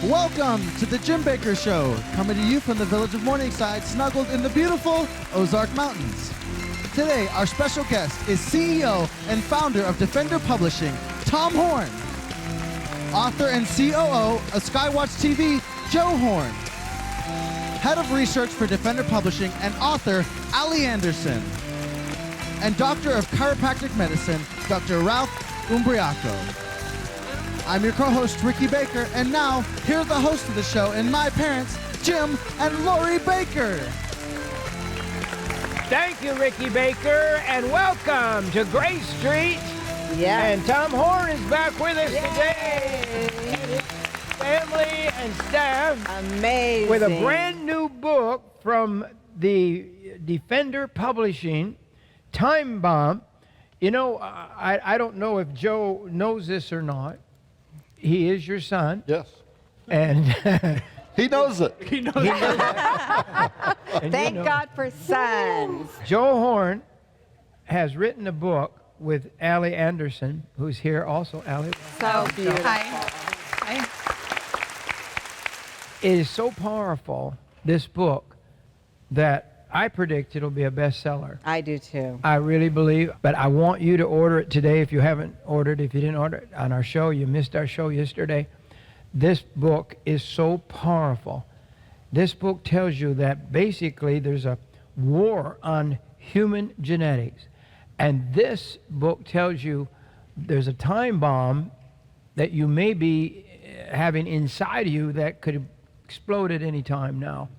Welcome to the Jim Bakker Show, coming to you from the village of Morningside, snuggled in the beautiful Ozark Mountains. Today, our special guest is CEO and founder of Defender Publishing, Tom Horn. Author and COO of Skywatch TV, Joe Horn. Head of Research for Defender Publishing and author, Ali Anderson. And Doctor of Chiropractic Medicine, Dr. Ralph Umbriaco. I'm your co-host, Ricky Baker, and now, here are the hosts of the show and my parents, Jim and Lori Baker. Thank you, Ricky Baker, and welcome to Grace Street. Yeah. And Tom Horn is back with us today. And his family and staff. Amazing. With a brand new book from the Defender Publishing, TIMEBOMB. You know, I don't know if Joe knows this or not. He is your son. Yes. And he knows it. he knows it. Thank God for sons. Joe Horn has written a book with Ali Anderson, who's here also. Ali. So beautiful. Hi. It is so powerful, this book, that I predict it'll be a bestseller. I do too. I really believe, but I want you to order it today if you haven't ordered. If you didn't order it on our show, you missed our show yesterday. This book is so powerful. This book tells you that basically there's a war on human genetics. And this book tells you there's a time bomb that you may be having inside of you that could explode at any time now.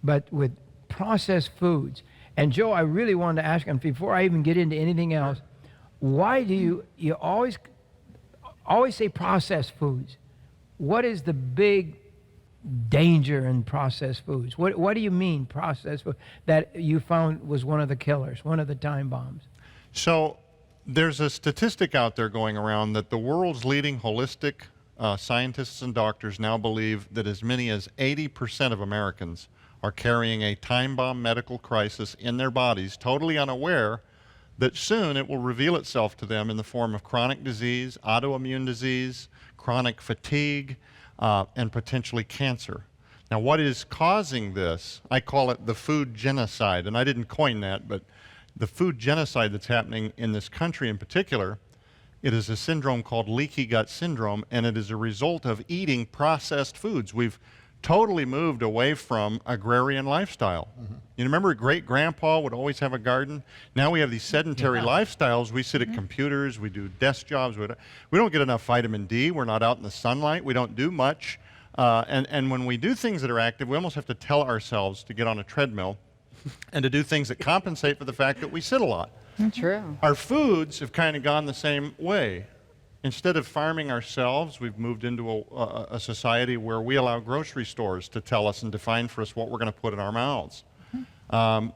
But with processed foods. And Joe, I really wanted to ask him, before I even get into anything else, why do you always say processed foods? What is the big danger in processed foods? What do you mean processed food that you found was one of the killers, one of the time bombs? So there's a statistic out there going around that the world's leading holistic scientists and doctors now believe that as many as 80% of Americans are carrying a time bomb medical crisis in their bodies, totally unaware that soon it will reveal itself to them in the form of chronic disease, autoimmune disease, chronic fatigue, and potentially cancer. Now, what is causing this? I call it the food genocide, and I didn't coin that, but the food genocide that's happening in this country in particular, it is a syndrome called leaky gut syndrome, and it is a result of eating processed foods. We've totally moved away from agrarian lifestyle. Mm-hmm. You remember great-grandpa would always have a garden? Now we have these sedentary lifestyles. We sit at computers, we do desk jobs. We don't get enough vitamin D. We're not out in the sunlight. We don't do much. And when we do things that are active, we almost have to tell ourselves to get on a treadmill and to do things that compensate for the fact that we sit a lot. True. Our foods have kind of gone the same way. Instead of farming ourselves, we've moved into a society where we allow grocery stores to tell us and define for us what we're going to put in our mouths.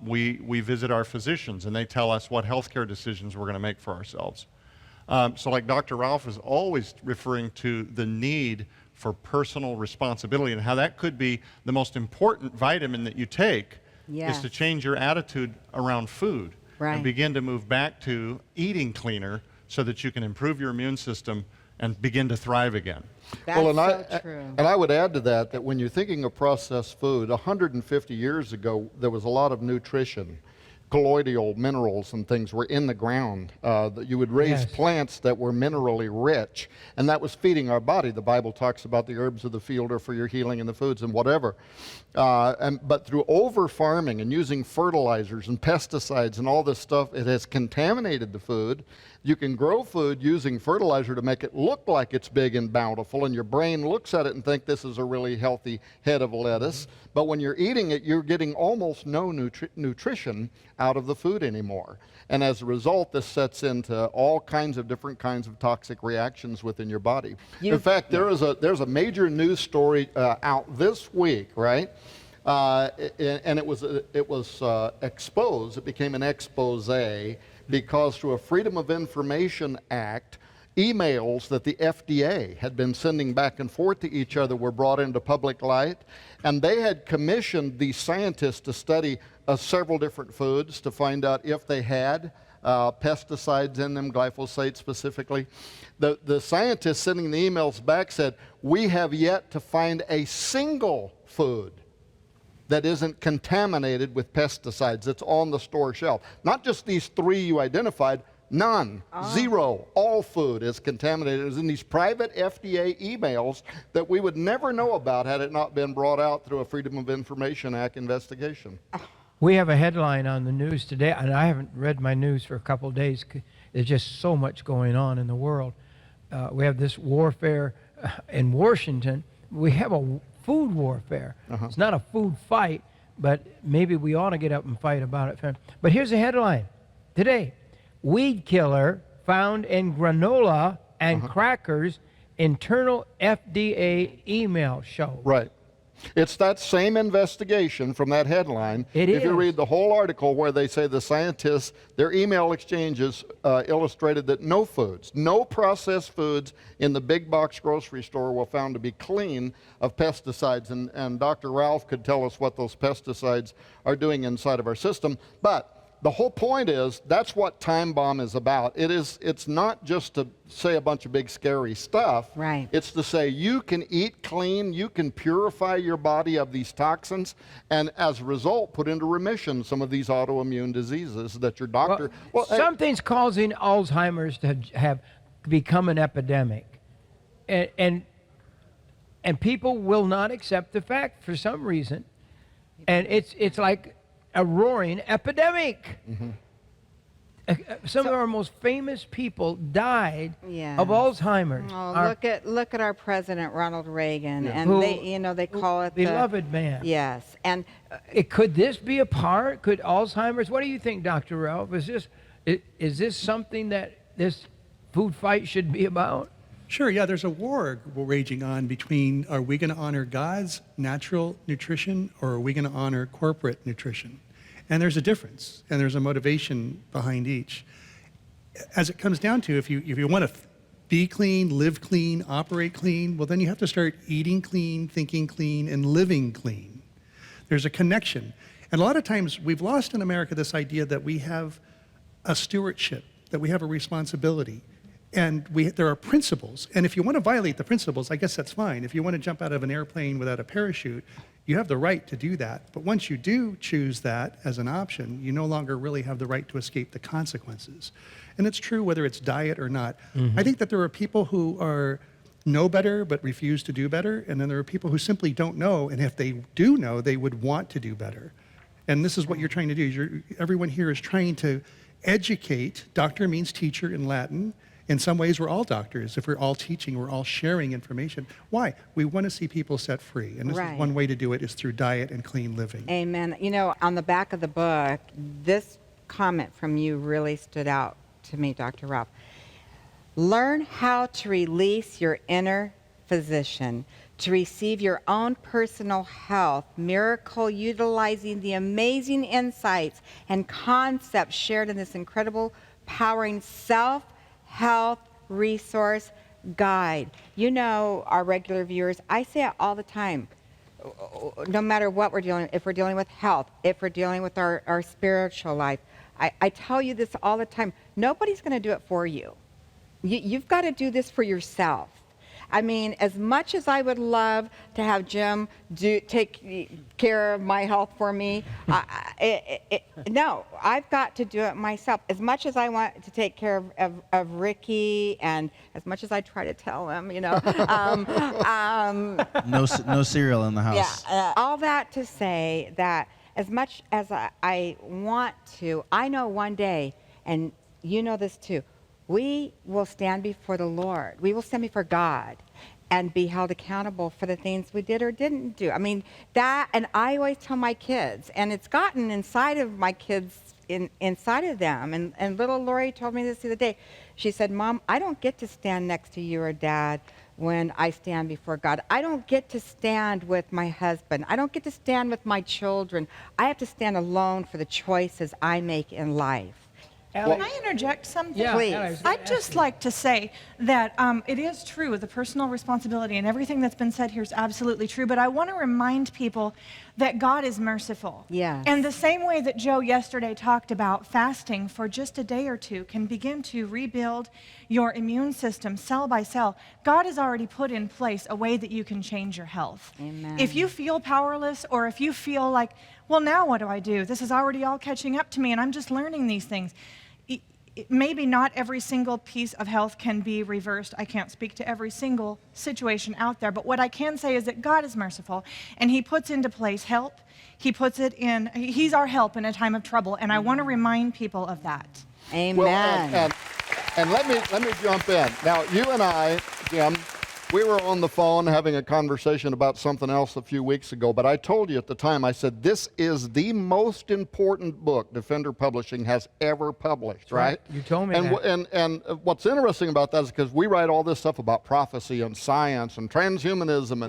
We visit our physicians, and they tell us what healthcare decisions we're going to make for ourselves. So like Dr. Ralph is always referring to the need for personal responsibility and how that could be the most important vitamin that you take is to change your attitude around food and begin to move back to eating cleaner, so that you can improve your immune system and begin to thrive again. That's so true. And I would add to that when you're thinking of processed food, 150 years ago, there was a lot of nutrition. Colloidal minerals and things were in the ground. That you would raise plants that were minerally rich, and that was feeding our body. The Bible talks about the herbs of the field are for your healing and the foods and whatever. But through over-farming and using fertilizers and pesticides and all this stuff, it has contaminated the food. You can grow food using fertilizer to make it look like it's big and bountiful, and your brain looks at it and think this is a really healthy head of lettuce. But when you're eating it, you're getting almost no nutrition out of the food anymore. And as a result, this sets into all kinds of different kinds of toxic reactions within your body. In fact, there's a major news story out this week, right? And it was exposed. It became an expose because through a Freedom of Information Act, emails that the FDA had been sending back and forth to each other were brought into public light, and they had commissioned these scientists to study several different foods to find out if they had pesticides in them, glyphosate specifically. The scientists sending the emails back said, we have yet to find a single food that isn't contaminated with pesticides that's on the store shelf. Not just these 3 you identified, none, zero. All food is contaminated. It was in these private FDA emails that we would never know about had it not been brought out through a Freedom of Information Act investigation. We have a headline on the news today, and I haven't read my news for a couple of days. There's just so much going on in the world. We have this warfare in Washington. We have a food warfare. It's not a food fight, but maybe we ought to get up and fight about it. But here's the headline today. Weed killer found in granola and crackers, internal FDA email show. Right. It's that same investigation from that headline. If you read the whole article where they say the scientists, their email exchanges illustrated that no foods, no processed foods in the big box grocery store were found to be clean of pesticides. And Dr. Ralph could tell us what those pesticides are doing inside of our system. But the whole point is, that's what Time Bomb is about. It's not just to say a bunch of big scary stuff. Right. It's to say you can eat clean, you can purify your body of these toxins, and as a result, put into remission some of these autoimmune diseases that your doctor... Something's causing Alzheimer's to have become an epidemic. And people will not accept the fact for some reason. And it's like a roaring epidemic. Some of our most famous people died of Alzheimer's. Oh, look at our president, Ronald Reagan, and they call it beloved man. Yes, and could this be a part? Could Alzheimer's? What do you think, Dr. Ralph? Is this something that this food fight should be about? Sure, yeah, there's a war raging on between, are we going to honor God's natural nutrition, or are we going to honor corporate nutrition? And there's a difference, and there's a motivation behind each. As it comes down to, if you want to be clean, live clean, operate clean, well, then you have to start eating clean, thinking clean, and living clean. There's a connection. And a lot of times, we've lost in America this idea that we have a stewardship, that we have a responsibility. And there are principles. And if you want to violate the principles, I guess that's fine. If you want to jump out of an airplane without a parachute, you have the right to do that. But once you do choose that as an option, you no longer really have the right to escape the consequences. And it's true whether it's diet or not. I think that there are people who know better but refuse to do better. And then there are people who simply don't know. And if they do know, they would want to do better. And this is what you're trying to do. Everyone here is trying to educate. Doctor means teacher in Latin. In some ways, we're all doctors. If we're all teaching, we're all sharing information. Why? We want to see people set free. And this is one way to do it is through diet and clean living. Amen. You know, on the back of the book, this comment from you really stood out to me, Dr. Ralph. Learn how to release your inner physician to receive your own personal health miracle, utilizing the amazing insights and concepts shared in this incredible, powering self-health resource guide. You know, our regular viewers, I say it all the time. No matter what we're dealing with, if we're dealing with health, if we're dealing with our spiritual life, I tell you this all the time. Nobody's going to do it for you. You've got to do this for yourself. I mean, as much as I would love to have Jim take care of my health for me, no, I've got to do it myself. As much as I want to take care of Ricky, and as much as I try to tell him, you know. No cereal in the house. Yeah, all that to say that as much as I want to, I know one day, and you know this too, we will stand before the Lord. We will stand before God and be held accountable for the things we did or didn't do. I mean, that, and I always tell my kids, and it's gotten inside of my kids, inside of them. And little Lori told me this the other day. She said, Mom, I don't get to stand next to you or Dad when I stand before God. I don't get to stand with my husband. I don't get to stand with my children. I have to stand alone for the choices I make in life. Can I interject something? Yeah, Please. Allie, I was gonna I'd ask just you. like to say that it is true, the personal responsibility, and everything that's been said here is absolutely true, but I want to remind people that God is merciful. Yes. And the same way that Joe yesterday talked about fasting for just a day or two can begin to rebuild your immune system cell by cell, God has already put in place a way that you can change your health. Amen. If you feel powerless, or if you feel like, well, now what do I do? This is already all catching up to me and I'm just learning these things. Maybe not every single piece of health can be reversed. I can't speak to every single situation out there, but what I can say is that God is merciful and He puts into place help. He's our help in a time of trouble, and I want to remind people of that. Amen. Well, and let me jump in. Now, you and I, Jim, we were on the phone having a conversation about something else a few weeks ago, but I told you at the time, I said, this is the most important book Defender Publishing has ever published, right? You told me and, that. And what's interesting about that is because we write all this stuff about prophecy and science and transhumanism,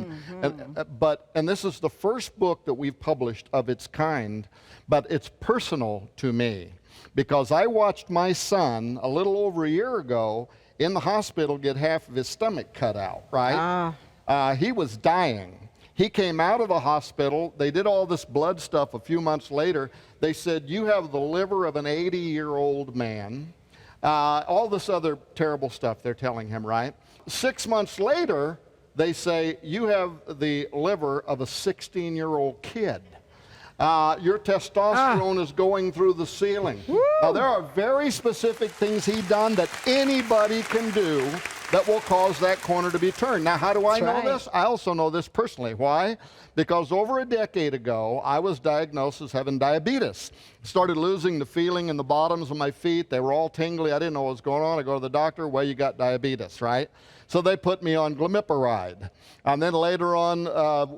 and this is the first book that we've published of its kind, but it's personal to me because I watched my son a little over a year ago in the hospital get half of his stomach cut out, right? He was dying. He came out of the hospital. They did all this blood stuff a few months later. They said, you have the liver of an 80-year-old man. All this other terrible stuff they're telling him, right? 6 months later, they say, you have the liver of a 16-year-old kid. Your testosterone is going through the ceiling. Now, there are very specific things he done that anybody can do that will cause that corner to be turned. Now, how do I know this? I also know this personally. Why? Because over a decade ago, I was diagnosed as having diabetes. Started losing the feeling in the bottoms of my feet. They were all tingly. I didn't know what was going on. I go to the doctor. Well, you got diabetes, right? So they put me on glimepiride. And then later on,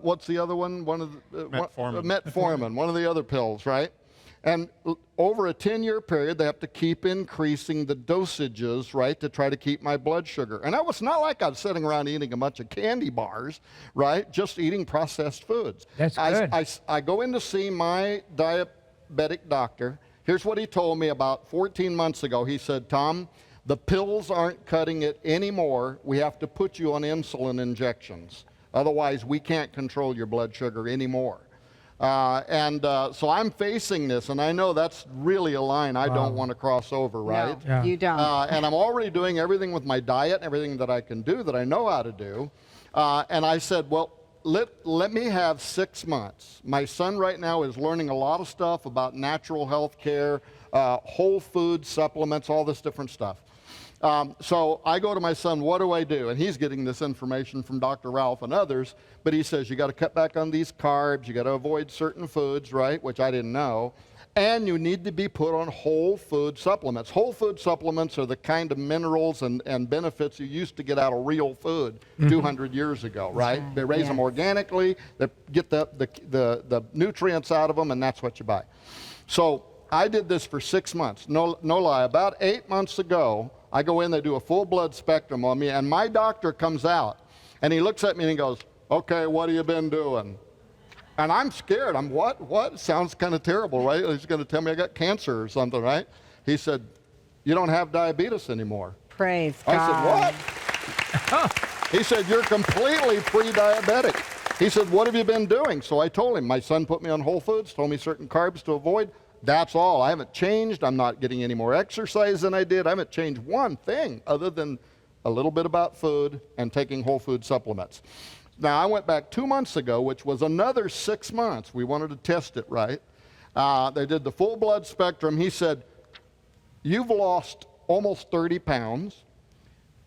what's the other one? Metformin, one of the other pills, right? And over a 10-year period, they have to keep increasing the dosages, right, to try to keep my blood sugar. And it's not like I was sitting around eating a bunch of candy bars, right, just eating processed foods. That's good. I go in to see my diabetic doctor. Here's what he told me about 14 months ago. He said, Tom, the pills aren't cutting it anymore. We have to put you on insulin injections. Otherwise, we can't control your blood sugar anymore. So I'm facing this, and I know that's really a line I don't want to cross over, right? No, you don't. And I'm already doing everything with my diet and everything that I can do that I know how to do. And I said, well, let me have 6 months. My son right now is learning a lot of stuff about natural health care, whole food supplements, all this different stuff. So I go to my son, what do I do? And he's getting this information from Dr. Ralph and others, but he says, you got to cut back on these carbs, you got to avoid certain foods, right, which I didn't know, and you need to be put on whole food supplements. Whole food supplements are the kind of minerals and benefits you used to get out of real food 200 years ago, right? They raise them organically, they get the nutrients out of them, and that's what you buy. So I did this for 6 months, no lie. About 8 months ago, I go in, they do a full blood spectrum on me, and my doctor comes out, and he looks at me and he goes, okay, what have you been doing? And I'm scared. I'm, what? Sounds kind of terrible, right? He's going to tell me I got cancer or something, right? He said, you don't have diabetes anymore. Praise God. I said, what? He said, you're completely pre-diabetic. He said, what have you been doing? So I told him, my son put me on whole foods, told me certain carbs to avoid. That's all. I haven't changed. I'm not getting any more exercise than I did. I haven't changed one thing other than a little bit about food and taking whole food supplements. Now, I went back 2 months ago, which was another 6 months. We wanted to test it, right? They did the full blood spectrum. He said, you've lost almost 30 pounds,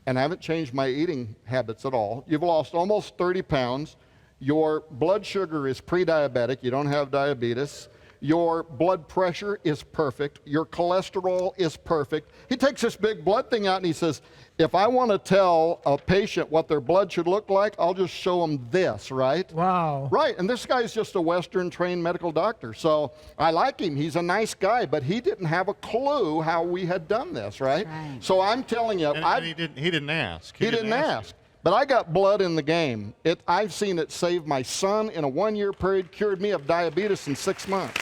and I haven't changed my eating habits at all. You've lost almost 30 pounds. Your blood sugar is pre-diabetic. You don't have diabetes. Your blood pressure is perfect. Your cholesterol is perfect. He takes this big blood thing out and he says, if I want to tell a patient what their blood should look like, I'll just show them this, right? Wow. Right, and this guy's just a Western-trained medical doctor, so I like him. He's a nice guy, but he didn't have a clue how we had done this, right? So I'm telling you, and he didn't ask. He didn't ask. But I got blood in the game. I've seen it save my son in a 1-year period, cured me of diabetes in 6 months.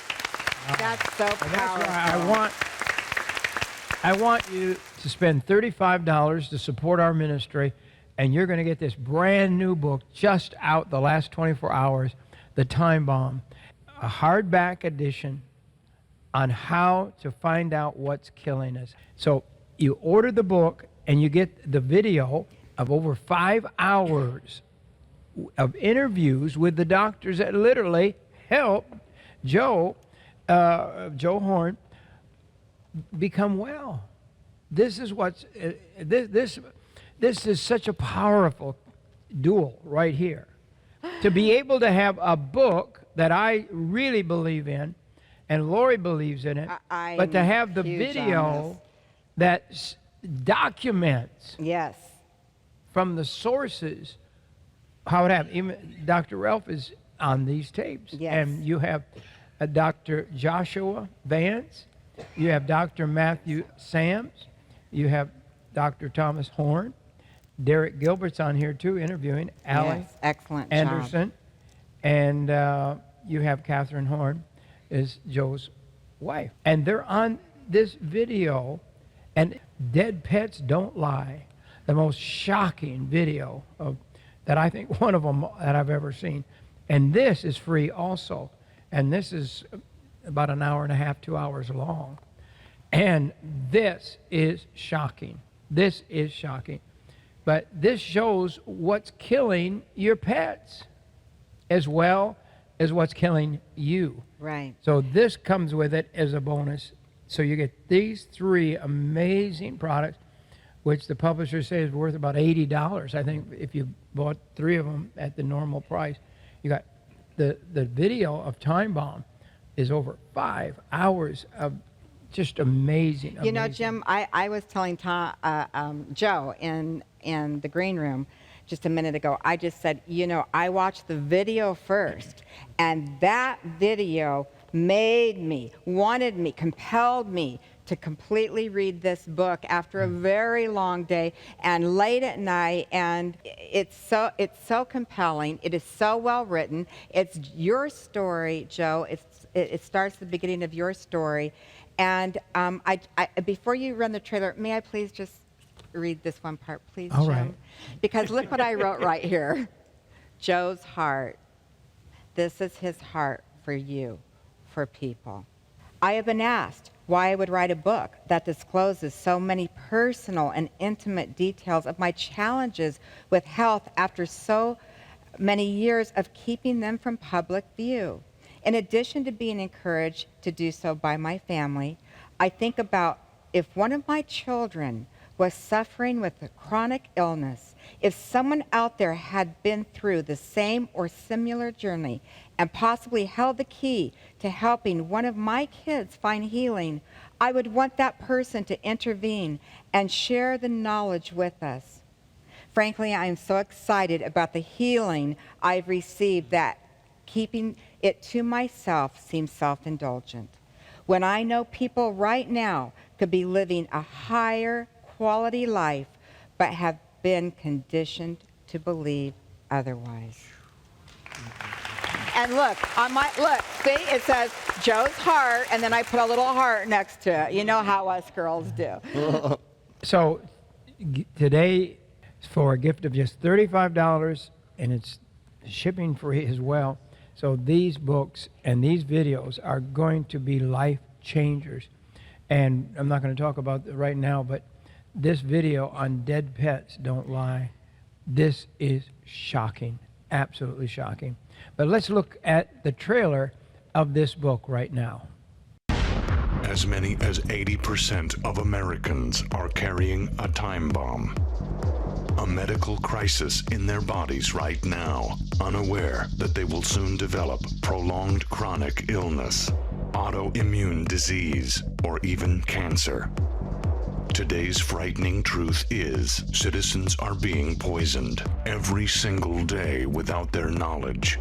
That's so powerful. That's why I want you to spend $35 to support our ministry, and you're going to get this brand new book just out the last 24 hours, The Time Bomb, a hardback edition on how to find out what's killing us. So you order the book, and you get the video of over 5 hours of interviews with the doctors that literally helped Joe Horn become well. This is what's this is such a powerful duel right here. To be able to have a book that I really believe in, and Lori believes in it, but to have the video that documents yes from the sources how it happened. Even Dr. Ralph is on these tapes, yes. And you have Dr. Joshua Vance. You have Dr. Matthew Sams. You have Dr. Thomas Horn. Derek Gilbert's on here too, interviewing Allie excellent Anderson. job. And you have Catherine Horn, is Joe's wife. And they're on this video, and Dead Pets Don't Lie, the most shocking video that I think one of them that I've ever seen. And this is free also. And this is about an hour and a half, 2 hours long. And this is shocking. This is shocking. But this shows what's killing your pets as well as what's killing you. Right. So this comes with it as a bonus. So you get these 3 amazing products, which the publisher says is worth about $80. I think if you bought 3 of them at the normal price, you got the video of Time Bomb is over 5 hours of just amazing. You know, Jim, I was telling Joe in the green room just a minute ago, I just said, you know, I watched the video first, and that video made me, wanted me, compelled me to completely read this book after a very long day and late at night, and it's so compelling. It is so well written. It's your story, Joe. It starts the beginning of your story. And before you run the trailer, may I please just read this one part, please, All Jim? right. Because look what I wrote right here. Joe's heart. This is his heart for you, for people. I have been asked why I would write a book that discloses so many personal and intimate details of my challenges with health after so many years of keeping them from public view. In addition to being encouraged to do so by my family, I think about if one of my children was suffering with a chronic illness, if someone out there had been through the same or similar journey and possibly held the key to helping one of my kids find healing, I would want that person to intervene and share the knowledge with us. Frankly, I am so excited about the healing I've received that keeping it to myself seems self-indulgent. When I know people right now could be living a higher quality life, but have been conditioned to believe otherwise. And look, see, it says Joe's heart, and then I put a little heart next to it. You know how us girls do. So today, for a gift of just $35, and it's shipping free as well. So these books and these videos are going to be life changers. And I'm not going to talk about it right now, but this video on Dead Pets Don't Lie, this is shocking, absolutely shocking. But let's look at the trailer of this book right now. As many as 80% of Americans are carrying a time bomb. A medical crisis in their bodies right now, unaware that they will soon develop prolonged chronic illness, autoimmune disease, or even cancer. Today's frightening truth is citizens are being poisoned every single day without their knowledge.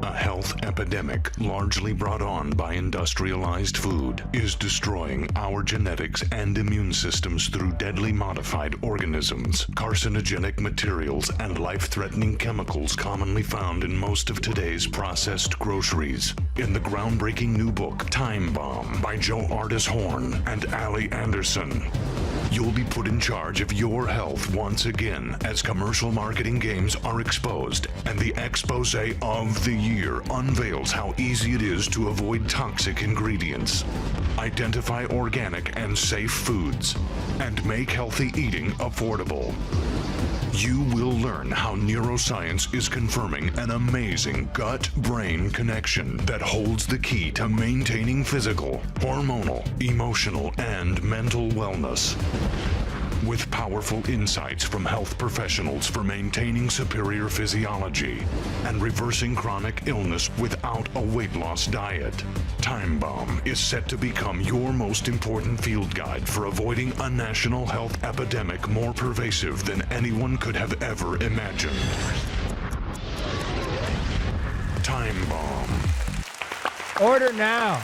A health epidemic largely brought on by industrialized food is destroying our genetics and immune systems through deadly modified organisms, carcinogenic materials, and life-threatening chemicals commonly found in most of today's processed groceries. In the groundbreaking new book, Time Bomb, by Joe Ardis Horn and Allie Anderson, you'll be put in charge of your health once again as commercial marketing games are exposed and the expose of the year unveils how easy it is to avoid toxic ingredients, identify organic and safe foods, and make healthy eating affordable. You will learn how neuroscience is confirming an amazing gut-brain connection that holds the key to maintaining physical, hormonal, emotional, and mental wellness. With powerful insights from health professionals for maintaining superior physiology and reversing chronic illness without a weight loss diet, Time Bomb is set to become your most important field guide for avoiding a national health epidemic more pervasive than anyone could have ever imagined. Time Bomb. Order now.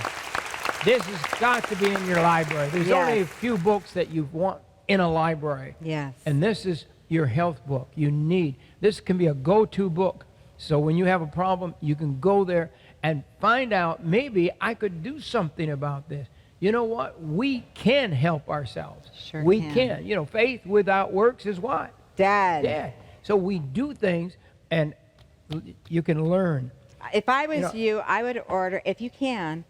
This has got to be in your library. There's Yes. only a few books that you want in a library. Yes. And this is your health book. This can be a go-to book. So when you have a problem, you can go there and find out, maybe I could do something about this. You know what? We can help ourselves. Sure we can. can. You know, faith without works is what? Dead. Dead. So we do things, and you can learn. If I was You know- you, I would order, if you can,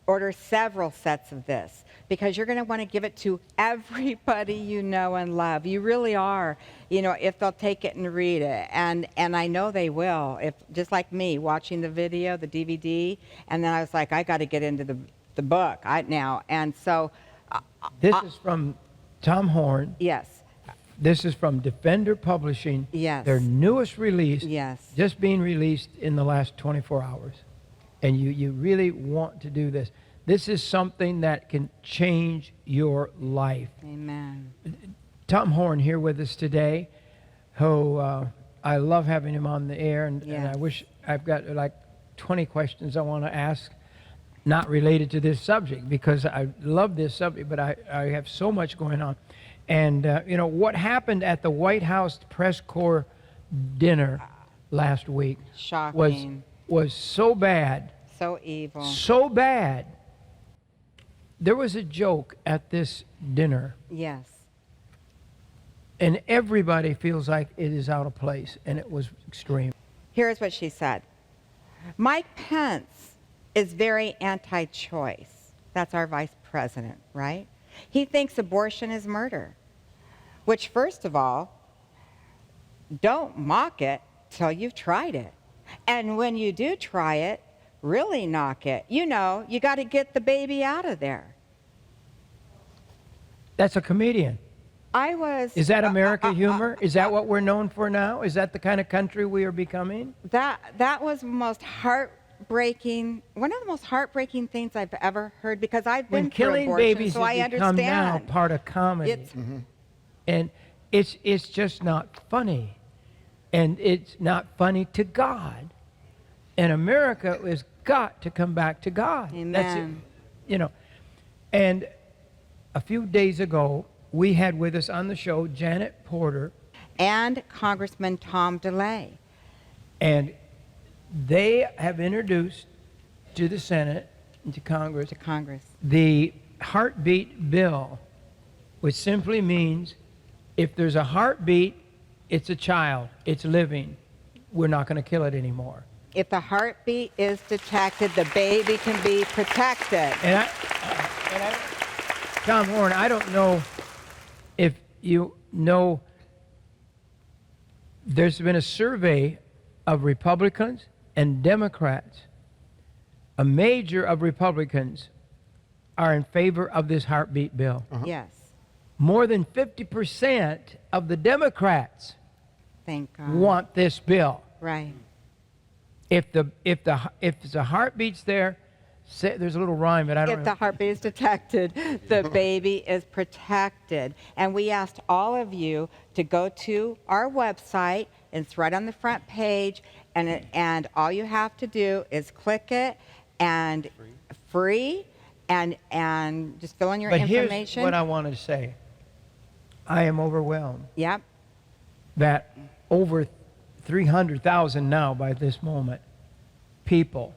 order several sets of this, because you're going to want to give it to everybody you know and love. You really are. You know, if they'll take it and read it, and I know they will. If just like me, watching the video, the DVD, and then I was like, I got to get into the book now, and so. This is from Tom Horn. Yes. This is from Defender Publishing. Yes. Their newest release. Yes. Just being released in the last 24 hours. And you really want to do this. This is something that can change your life. Amen. Tom Horn here with us today, who I love having him on the air, and Yes. I wish I've got like 20 questions I want to ask, not related to this subject, because I love this subject, but I have so much going on. And, you know, what happened at the White House press corps dinner last week Shocking. was so bad. So evil. So bad. There was a joke at this dinner, Yes. and everybody feels like it is out of place, and it was extreme. Here's what she said. Mike Pence is very anti-choice. That's our vice president, right? He thinks abortion is murder, which, first of all, don't mock it till you've tried it. And when you do try it, really knock it. You know, you got to get the baby out of there. That's a comedian. Is that America humor? Is that what we're known for now? Is that the kind of country we are becoming? That was most heartbreaking, one of the most heartbreaking things I've ever heard, because I've been When through killing abortion, babies so has I become now understand. part of comedy. It's, And it's just not funny. And it's not funny to God. And America has got to come back to God. That's it. Amen. You know. And a few days ago, we had with us on the show Janet Porter, and Congressman Tom DeLay. and they have introduced to the Senate and to Congress To Congress. the heartbeat bill, which simply means if there's a heartbeat, it's a child, it's living. We're not going to kill it anymore. If the heartbeat is detected, the baby can be protected. And Tom Horn, I don't know if you know, there's been a survey of Republicans and Democrats. A major of Republicans are in favor of this heartbeat bill. Yes. More than 50% of the Democrats Thank God. want this bill. Right. If the heartbeat's there, there's a little rhyme, but I don't If know. the heartbeat is detected, the baby is protected. And we asked all of you to go to our website. It's right on the front page, and all you have to do is click it, and free, and just fill in your But information. here's what I wanted to say. I am overwhelmed Yep. that over 300,000 now by this moment people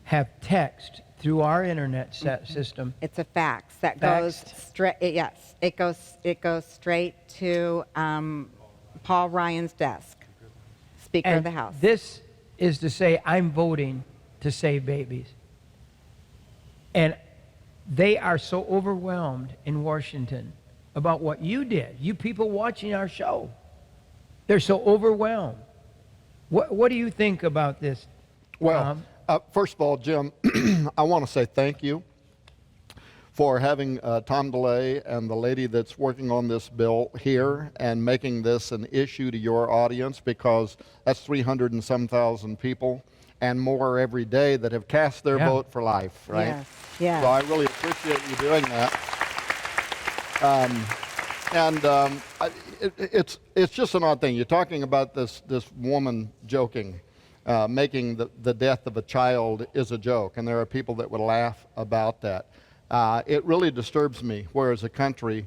have text through our internet system. It's a fax that Faxed. goes straight. Yes, it goes straight to Paul Ryan's desk, Speaker of the House. This is to say I'm voting to save babies. And they are so overwhelmed in Washington about what you did, you people watching our show. They're so overwhelmed. What do you think about this? Well, first of all, Jim, I want to say thank you for having Tom DeLay and the lady that's working on this bill here and making this an issue to your audience, because that's 300 and some thousand people and more every day that have cast their vote for life, right? Yes, yes. So I really appreciate you doing that. It's just an odd thing. You're talking about this woman joking, making the death of a child is a joke, and there are people that would laugh about that. It really disturbs me, where as a country,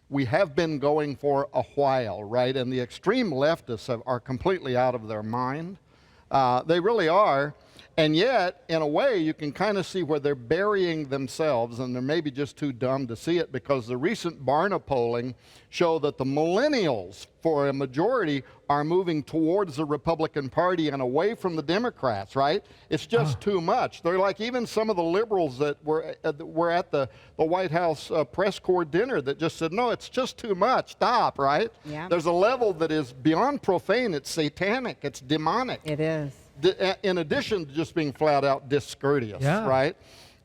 we have been going for a while, right? And the extreme leftists are completely out of their mind. They really are. And yet, in a way, you can kind of see where they're burying themselves, and they're maybe just too dumb to see it, because the recent Barna polling show that the millennials, for a majority, are moving towards the Republican Party and away from the Democrats, right? It's just too much. They're like even some of the liberals that were at the White House press corps dinner that just said, no, it's just too much, stop, right? Yeah. There's a level that is beyond profane. It's satanic. It's demonic. It is. In addition to just being flat out discourteous, Yeah. right?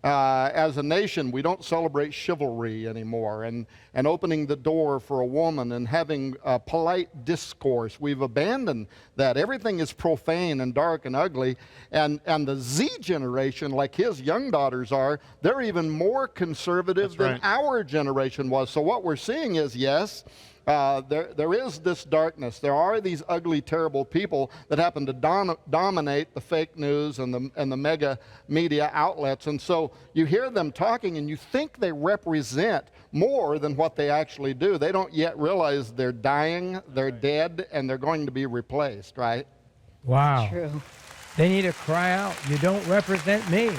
As a nation, we don't celebrate chivalry anymore, and opening the door for a woman and having polite discourse. We've abandoned that. Everything is profane and dark and ugly, and the Z generation, like his young daughters are, they're even more conservative than our generation was. So what we're seeing is, yes, there is this darkness. There are these ugly, terrible people that happen to dominate the fake news and the mega media outlets. And so you hear them talking and you think they represent more than what they actually do. They don't yet realize they're dying, they're dead, and they're going to be replaced, right? Wow. True. They need to cry out, you don't represent me.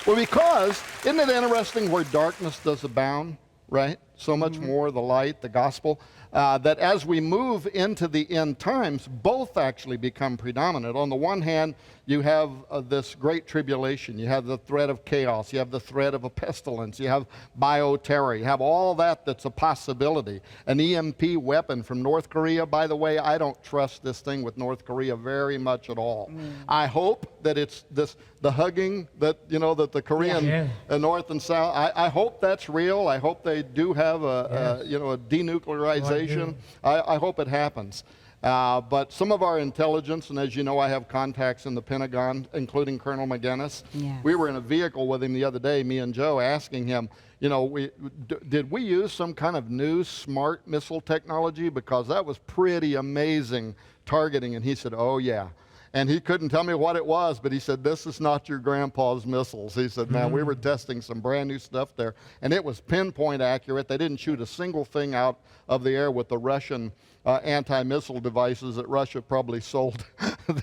Well, because, isn't it interesting where darkness does abound, right? So much more the light, the gospel. That as we move into the end times, both actually become predominant. On the one hand, you have this great tribulation. You have the threat of chaos. You have the threat of a pestilence. You have bioterror. You have all that's a possibility. An EMP weapon from North Korea. By the way, I don't trust this thing with North Korea very much at all. I hope that it's the hugging that the Korean North and South. I hope that's real. I hope they do have a denuclearization. I hope it happens. But some of our intelligence, and as you know, I have contacts in the Pentagon, including Colonel McGinnis. Yes. We were in a vehicle with him the other day, me and Joe, asking him, did we use some kind of new smart missile technology? Because that was pretty amazing targeting. And he said, oh, yeah. And he couldn't tell me what it was, but he said, this is not your grandpa's missiles. He said, man, we were testing some brand new stuff there, and it was pinpoint accurate. They didn't shoot a single thing out of the air with the Russian anti-missile devices that Russia probably sold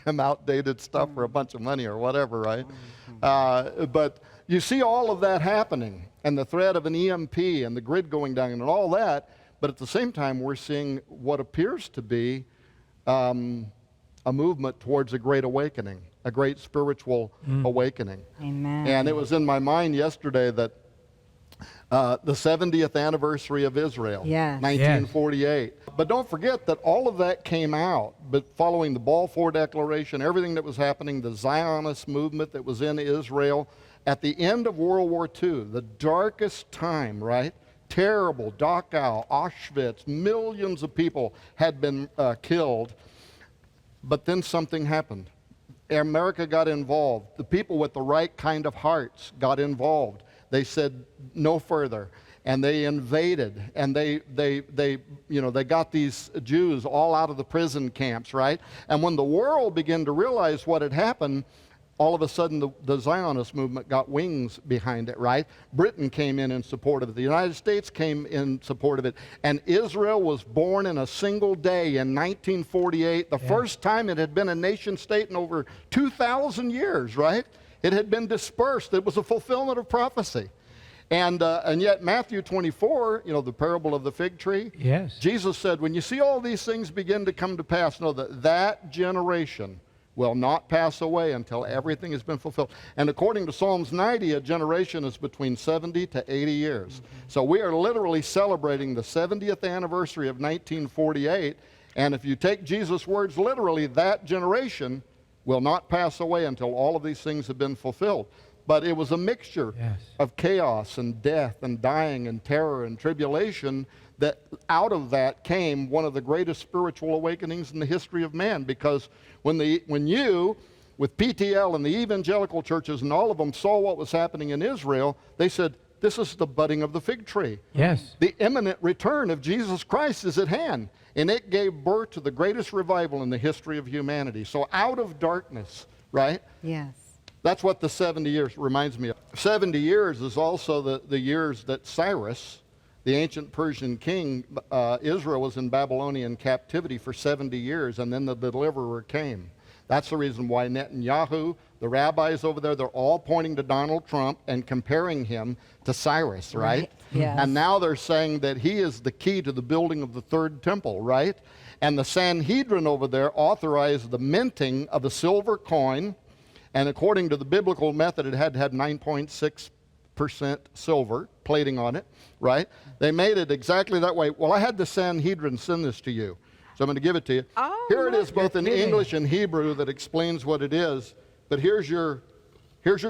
them outdated stuff for a bunch of money or whatever, right? But you see all of that happening, and the threat of an EMP and the grid going down and all that, but at the same time, we're seeing what appears to be a movement towards a great awakening, a great spiritual awakening. Amen. And it was in my mind yesterday that the 70th anniversary of Israel, Yes. 1948. But don't forget that all of that came out, but following the Balfour Declaration, everything that was happening, the Zionist movement that was in Israel, at the end of World War II, the darkest time, right? Terrible, Dachau, Auschwitz, millions of people had been killed. But then something happened. America got involved. The people with the right kind of hearts got involved. They said no further. and they invaded, and they got these Jews all out of the prison camps, right? And when the world began to realize what had happened, all of a sudden the Zionist movement got wings behind it, right? Britain came in support of it. The United States came in support of it. And Israel was born in a single day in 1948, the first time it had been a nation state in over 2,000 years, right? It had been dispersed. It was a fulfillment of prophecy. And yet Matthew 24, the parable of the fig tree, Yes. Jesus said, when you see all these things begin to come to pass, know that that generation will not pass away until everything has been fulfilled. And according to Psalms 90, a generation is between 70 to 80 years. Mm-hmm. So we are literally celebrating the 70th anniversary of 1948. And if you take Jesus' words literally, that generation will not pass away until all of these things have been fulfilled. But it was a mixture of chaos and death and dying and terror and tribulation, that out of that came one of the greatest spiritual awakenings in the history of man. Because when you, with PTL and the evangelical churches and all of them, saw what was happening in Israel, they said, this is the budding of the fig tree. Yes. The imminent return of Jesus Christ is at hand. And it gave birth to the greatest revival in the history of humanity. So out of darkness, right? Yes. That's what the 70 years reminds me of. 70 years is also the years that Cyrus, the ancient Persian king, Israel was in Babylonian captivity for 70 years, and then the deliverer came. That's the reason why Netanyahu, the rabbis over there, they're all pointing to Donald Trump and comparing him to Cyrus, right? Yes. And now they're saying that he is the key to the building of the third temple, right? And the Sanhedrin over there authorized the minting of a silver coin, and according to the biblical method, it had to have 9.6% silver plating on it, right? They made it exactly that way. Well, I had the Sanhedrin send this to you, so I'm going to give it to you. Oh, here it is, both in kidding. English and Hebrew, that explains what it is. But here's your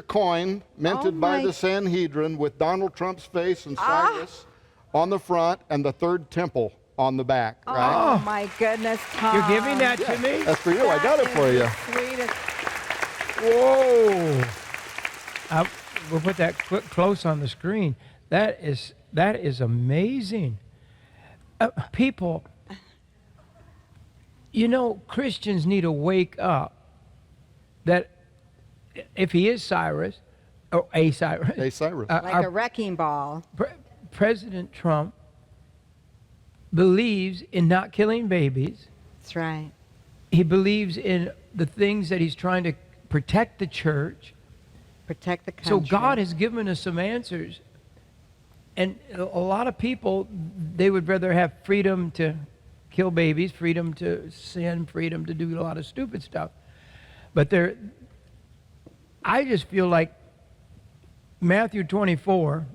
coin, minted by the Sanhedrin, with Donald Trump's face and Cyrus on the front, and the third temple on the back, right? Oh, my goodness, Tom. You're giving that to me? That's for you. I got it for you. Sweetest. Whoa! We'll put that close on the screen. That is amazing. People, Christians need to wake up that if he is Cyrus, or a Cyrus, Like a wrecking ball. President Trump believes in not killing babies. That's right. He believes in the things that he's trying to protect the church. Protect the country. So God has given us some answers. And a lot of people, they would rather have freedom to kill babies, freedom to sin, freedom to do a lot of stupid stuff. But I just feel like Matthew 24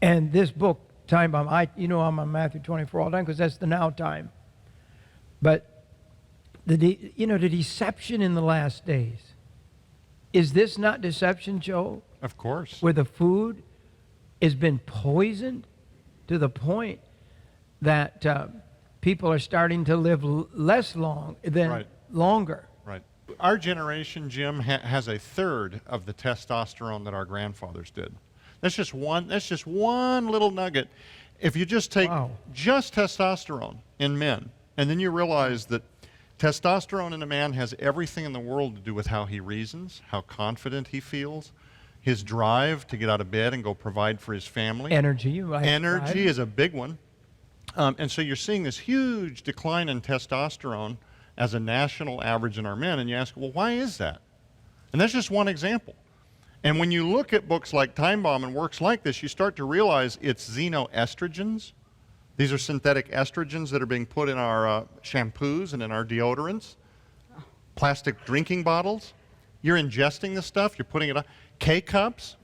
and this book, Time Bomb, I'm on Matthew 24 all the time because that's the now time. But the deception in the last days. Is this not deception, Joe? Of course. Where the food has been poisoned to the point that people are starting to live less long than longer. Right. Our generation, Jim, has a third of the testosterone that our grandfathers did. That's just one little nugget. If you just take just testosterone in men, and then you realize that testosterone in a man has everything in the world to do with how he reasons, how confident he feels, his drive to get out of bed and go provide for his family. Energy, right? Energy is a big one. And so you're seeing this huge decline in testosterone as a national average in our men, and you ask, well, why is that? And that's just one example. And when you look at books like Time Bomb and works like this, you start to realize it's xenoestrogens. These are synthetic estrogens that are being put in our shampoos and in our deodorants, plastic drinking bottles. You're ingesting this stuff, you're putting it on. K-cups.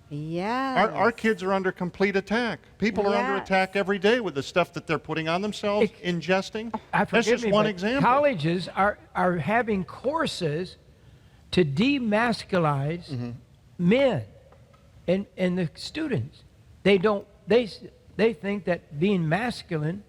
Yes. Our kids are under complete attack. People are under attack every day with the stuff that they're putting on themselves, ingesting. That's just one example. Colleges are having courses to demasculize men and the students. They think that being masculine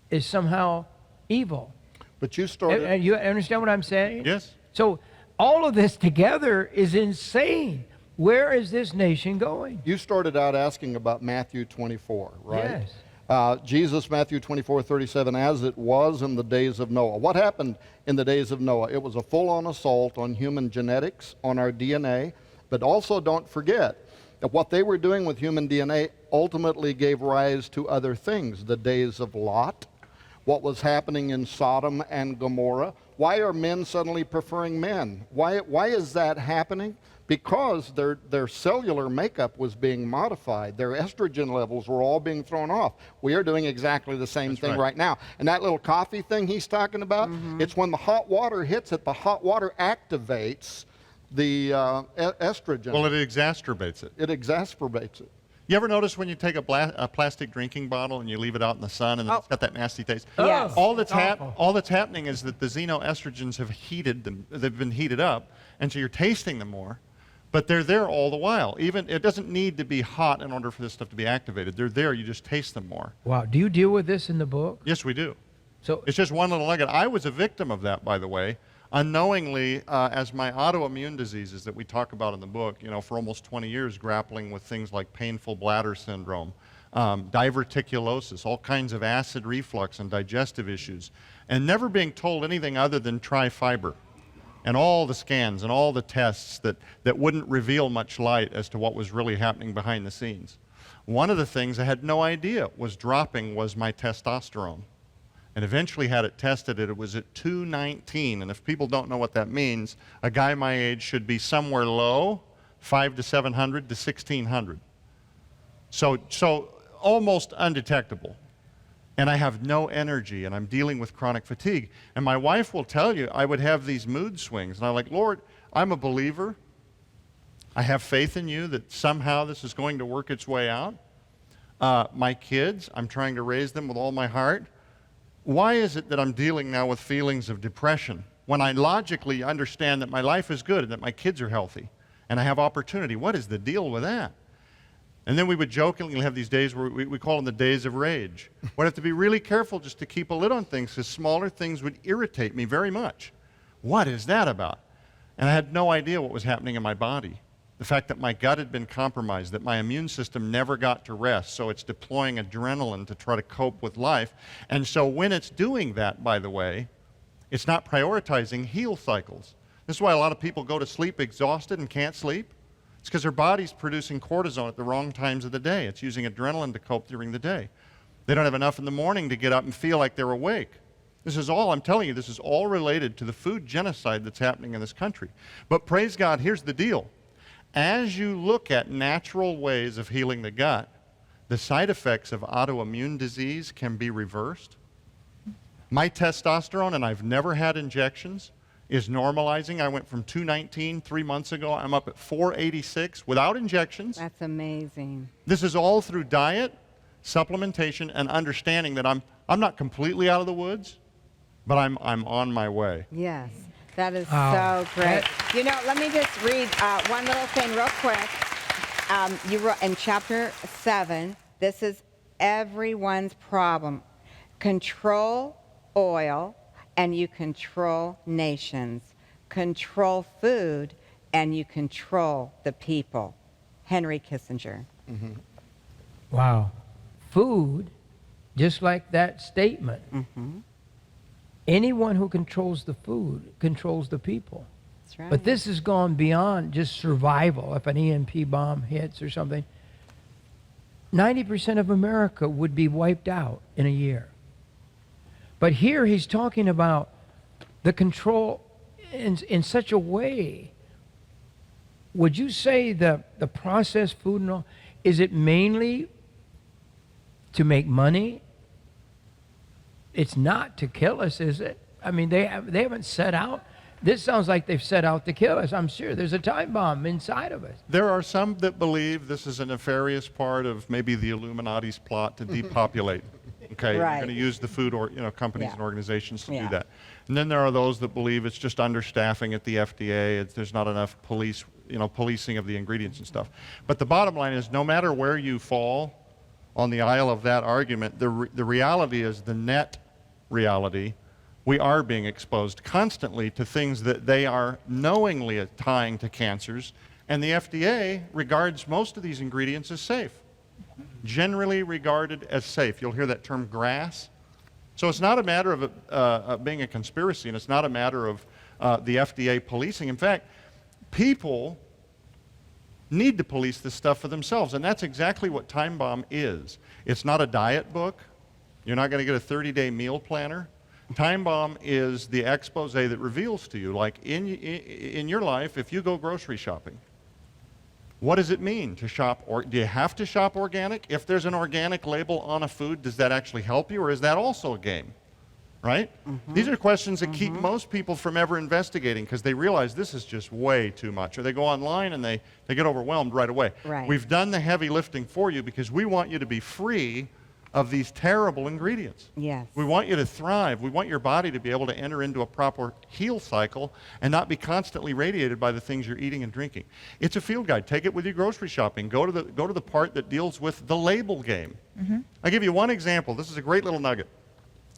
is somehow evil. But you started. You understand what I'm saying? Yes. So all of this together is insane. Where is this nation going? You started out asking about Matthew 24, right? Yes. Jesus, Matthew 24:37, as it was in the days of Noah. What happened in the days of Noah? It was a full-on assault on human genetics, on our DNA, but also don't forget that what they were doing with human DNA ultimately gave rise to other things. The days of Lot, what was happening in Sodom and Gomorrah. Why are men suddenly preferring men? Why is that happening? Because their cellular makeup was being modified. Their estrogen levels were all being thrown off. We are doing exactly the same thing right now. And that little coffee thing he's talking about, it's when the hot water hits it, the hot water activates the estrogen. Well, it exacerbates it. It exacerbates it. You ever notice when you take a plastic drinking bottle and you leave it out in the sun and then it's got that nasty taste? Yes. All that's happening is that the xenoestrogens have heated them. They've been heated up, and so you're tasting them more. But they're there all the while. Even it doesn't need to be hot in order for this stuff to be activated. They're there. You just taste them more. Wow. Do you deal with this in the book? Yes, we do. So It's just one little nugget. I was a victim of that, by the way, unknowingly, as my autoimmune diseases that we talk about in the book, for almost 20 years grappling with things like painful bladder syndrome, diverticulosis, all kinds of acid reflux and digestive issues, and never being told anything other than try fiber. And all the scans and all the tests that wouldn't reveal much light as to what was really happening behind the scenes. One of the things I had no idea was dropping was my testosterone. And eventually had it tested, it was at 219. And if people don't know what that means, a guy my age should be somewhere low, 500 to 700 to 1600. So almost undetectable. And I have no energy, and I'm dealing with chronic fatigue. And my wife will tell you, I would have these mood swings. And I'm like, Lord, I'm a believer. I have faith in you that somehow this is going to work its way out. My kids, I'm trying to raise them with all my heart. Why is it that I'm dealing now with feelings of depression when I logically understand that my life is good and that my kids are healthy and I have opportunity? What is the deal with that? And then we would jokingly have these days where we call them the days of rage. We'd have to be really careful just to keep a lid on things because smaller things would irritate me very much. What is that about? And I had no idea what was happening in my body. The fact that my gut had been compromised, that my immune system never got to rest, so it's deploying adrenaline to try to cope with life. And so when it's doing that, by the way, it's not prioritizing heal cycles. This is why a lot of people go to sleep exhausted and can't sleep. It's because their body's producing cortisone at the wrong times of the day. It's using adrenaline to cope during the day. They don't have enough in the morning to get up and feel like they're awake. This is all, I'm telling you, this is all related to the food genocide that's happening in this country. But praise God, here's the deal. As you look at natural ways of healing the gut, the side effects of autoimmune disease can be reversed. My testosterone, and I've never had injections, is normalizing. I went from 219 3 months ago. I'm up at 486 without injections. That's amazing. This is all through diet, supplementation, and understanding that I'm not completely out of the woods, but I'm on my way. Yes, that is so great. Let me just read one little thing real quick. You wrote in chapter 7, this is everyone's problem. Control oil, and you control nations. Control food, and you control the people. Henry Kissinger. Mm-hmm. Wow. Food, just like that statement. Mm-hmm. Anyone who controls the food controls the people. That's right. But this has gone beyond just survival. If an EMP bomb hits or something, 90% of America would be wiped out in a year. But here he's talking about the control in such a way. Would you say the processed food and all, is it mainly to make money? It's not to kill us, is it? I mean, they haven't set out. This sounds like they've set out to kill us. I'm sure there's a time bomb inside of us. There are some that believe this is a nefarious part of maybe the Illuminati's plot to depopulate. Okay, Right. you're going to use the food or companies Yeah. and organizations to Yeah. do that. And then there are those that believe it's just understaffing at the FDA. There's not enough policing of the ingredients and stuff. But the bottom line is, no matter where you fall on the aisle of that argument, the reality is the net reality. We are being exposed constantly to things that they are knowingly tying to cancers And the FDA regards most of these ingredients as safe. Generally regarded as safe. You'll hear that term GRAS. So it's not a matter of being a conspiracy, and it's not a matter of the FDA policing. In fact, people need to police this stuff for themselves, and that's exactly what TIMEBOMB is. It's not a diet book. You're not going to get a 30-day meal planner. TIMEBOMB is the expose that reveals to you, like in your life, if you go grocery shopping, what does it mean to shop, or do you have to shop organic? If there's an organic label on a food, does that actually help you, or is that also a game? Right? These are questions that keep most people from ever investigating because they realize this is just way too much. Or they go online and they get overwhelmed right away. Right. We've done the heavy lifting for you because we want you to be free of these terrible ingredients. Yes. We want you to thrive. We want your body to be able to enter into a proper heal cycle and not be constantly radiated by the things you're eating and drinking. It's a field guide. Take it with you grocery shopping. Go to the part that deals with the label game. I'll give you one example. This is a great little nugget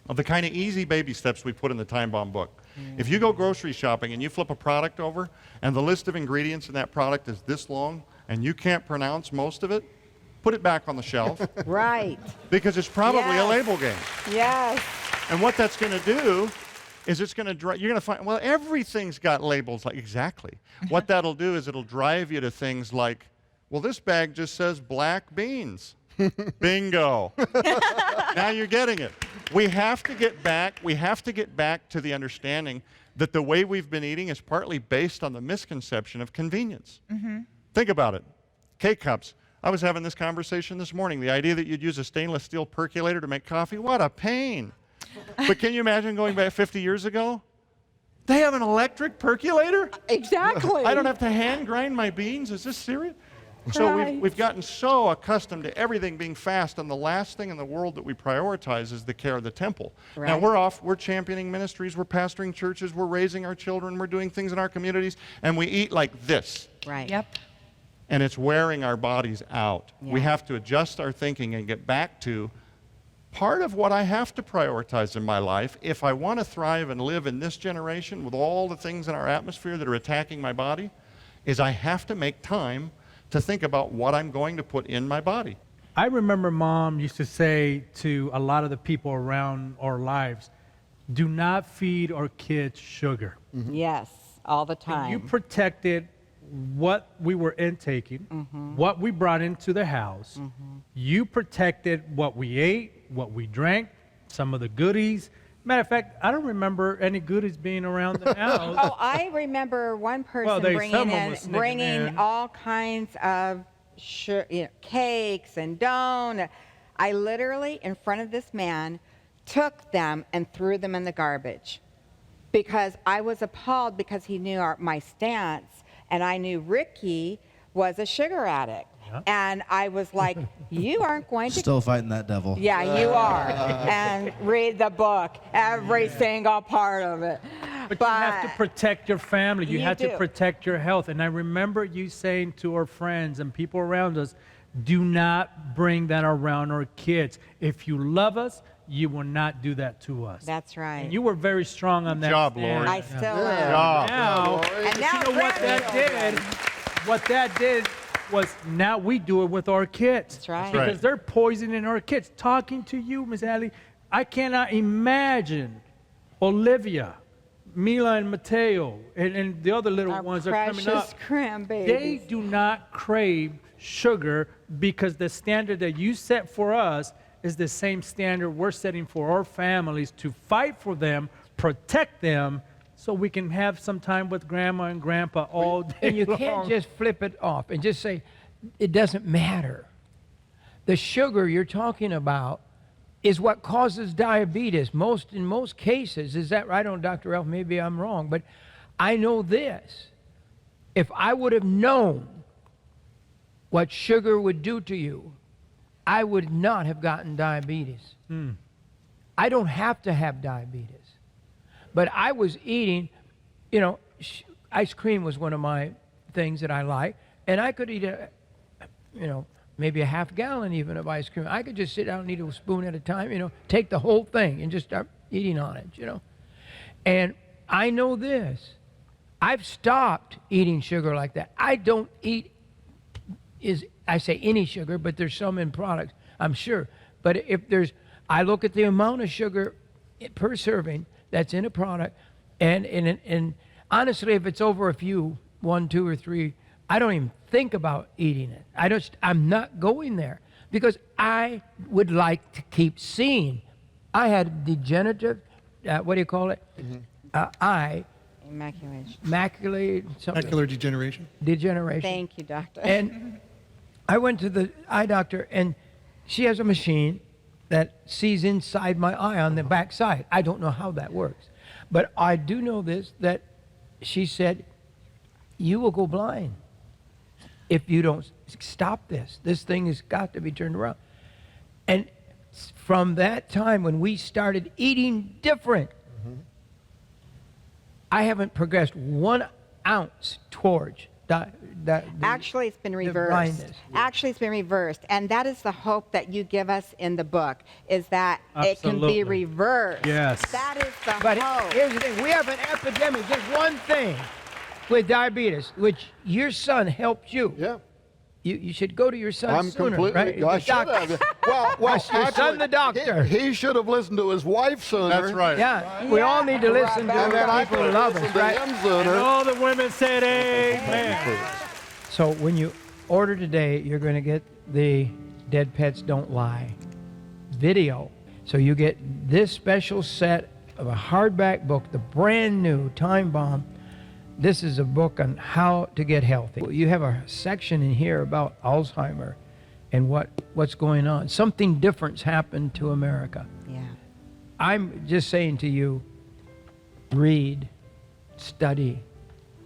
of the kind of easy baby steps we put in the TIMEBOMB book. If you go grocery shopping and you flip a product over and the list of ingredients in that product is this long and you can't pronounce most of it, put it back on the shelf. Right. Because it's probably a Yes. label game. Yes. And what that's going to do is it's going to you're going to find, well, everything's got labels. Like, exactly. What that'll do is it'll drive you to things like, well, this bag just says black beans. Bingo. Now you're getting it. We have to get back to the understanding that the way we've been eating is partly based on the misconception of convenience. Think about it. K-cups. I was having this conversation this morning. The idea that you'd use a stainless steel percolator to make coffee, what a pain. But can you imagine going back 50 years ago? They have an electric percolator? Exactly. I don't have to hand grind my beans? Is this serious? So Right. we've gotten so accustomed to everything being fast, and the last thing in the world that we prioritize is the care of the temple. Now Right. we're championing ministries, we're pastoring churches, we're raising our children, we're doing things in our communities, and we eat like this. Right. Yep. And it's wearing our bodies out. We Yeah. have to adjust our thinking and get back to part of what I have to prioritize in my life if I want to thrive and live in this generation with all the things in our atmosphere that are attacking my body, is I have to make time to think about what I'm going to put in my body. I remember Mom used to say to a lot of the people around our lives, do not feed our kids sugar. Yes. All the time. You protected what we were intaking, what we brought into the house. You protected what we ate, what we drank, some of the goodies. Matter of fact, I don't remember any goodies being around the house. Oh, I remember one person Well, bringing someone was sneaking in. all kinds of cakes and donuts. I literally, in front of this man, took them and threw them in the garbage because I was appalled because he knew my stance, and I knew Ricky was a sugar addict. Yep. And I was like, you aren't going to... Still fighting that devil. Yeah, you are. And read the book, every single part of it. But you have to protect your family. You have to do. protect your health. And I remember you saying to our friends and people around us, do not bring that around our kids. If you love us, you will not do that to us. That's right. And you were very strong on that. Good job, stand. Lori. I still Yeah. am. Now, And now you know what Brad that knows. did? What that did was now we do it with our kids. That's right. Right. Because they're poisoning our kids. Talking to you, Miss Allie, I cannot imagine Olivia, Mila and Mateo, and the other little Our ones that are coming up. precious grandbabies. They do not crave sugar because the standard that you set for us is the same standard we're setting for our families to fight for them, protect them, so we can have some time with grandma and grandpa all day And you long. can't just flip it off and just say, it doesn't matter. The sugar you're talking about is what causes diabetes in most cases. Is that right? Dr. Elf, maybe I'm wrong, but I know this. If I would have known what sugar would do to you, I would not have gotten diabetes. I don't have to have diabetes. But I was eating, ice cream was one of my things that I like, and I could eat maybe a half gallon even of ice cream. I could just sit down and eat a spoon at a time, take the whole thing and just start eating on it, And I know this. I've stopped eating sugar like that. I don't eat, I say any sugar, but there's some in products, I'm sure. But if there's, I look at the amount of sugar per serving that's in a product, and honestly, if it's over a few, 1, 2, or 3, I don't even think about eating it. I'm not going there because I would like to keep seeing. I had degenerative, what do you call it? Eye. Macular degeneration. Degeneration. Thank you, doctor. And I went to the eye doctor, and she has a machine that sees inside my eye on the back side. I don't know how that works. But I do know this, that she said, you will go blind if you don't stop this. This thing has got to be turned around. And from that time when we started eating different, I haven't progressed 1 ounce towards Actually, it's been reversed. Actually, it's been reversed. And that is the hope that you give us in the book, is that it can be reversed. Yes. That is the But hope. here's the thing. We have an epidemic. Just one thing with diabetes, which your son helped you. Yeah. You should go to your son I'm sooner, completely. right? I should have. Well, Your actually, son, the doctor. He should have listened to his wife sooner. That's right. Yeah, we all need to listen to And then I people could who have love listened us, to right? him And sooner. all the women said amen. So when you order today, you're going to get the Dead Pets Don't Lie video. So you get this special set of a hardback book, the brand new Time Bomb. This is a book on how to get healthy. You have a section in here about Alzheimer and what's going on. Something different's happened to America. Yeah. I'm just saying to you, read, study.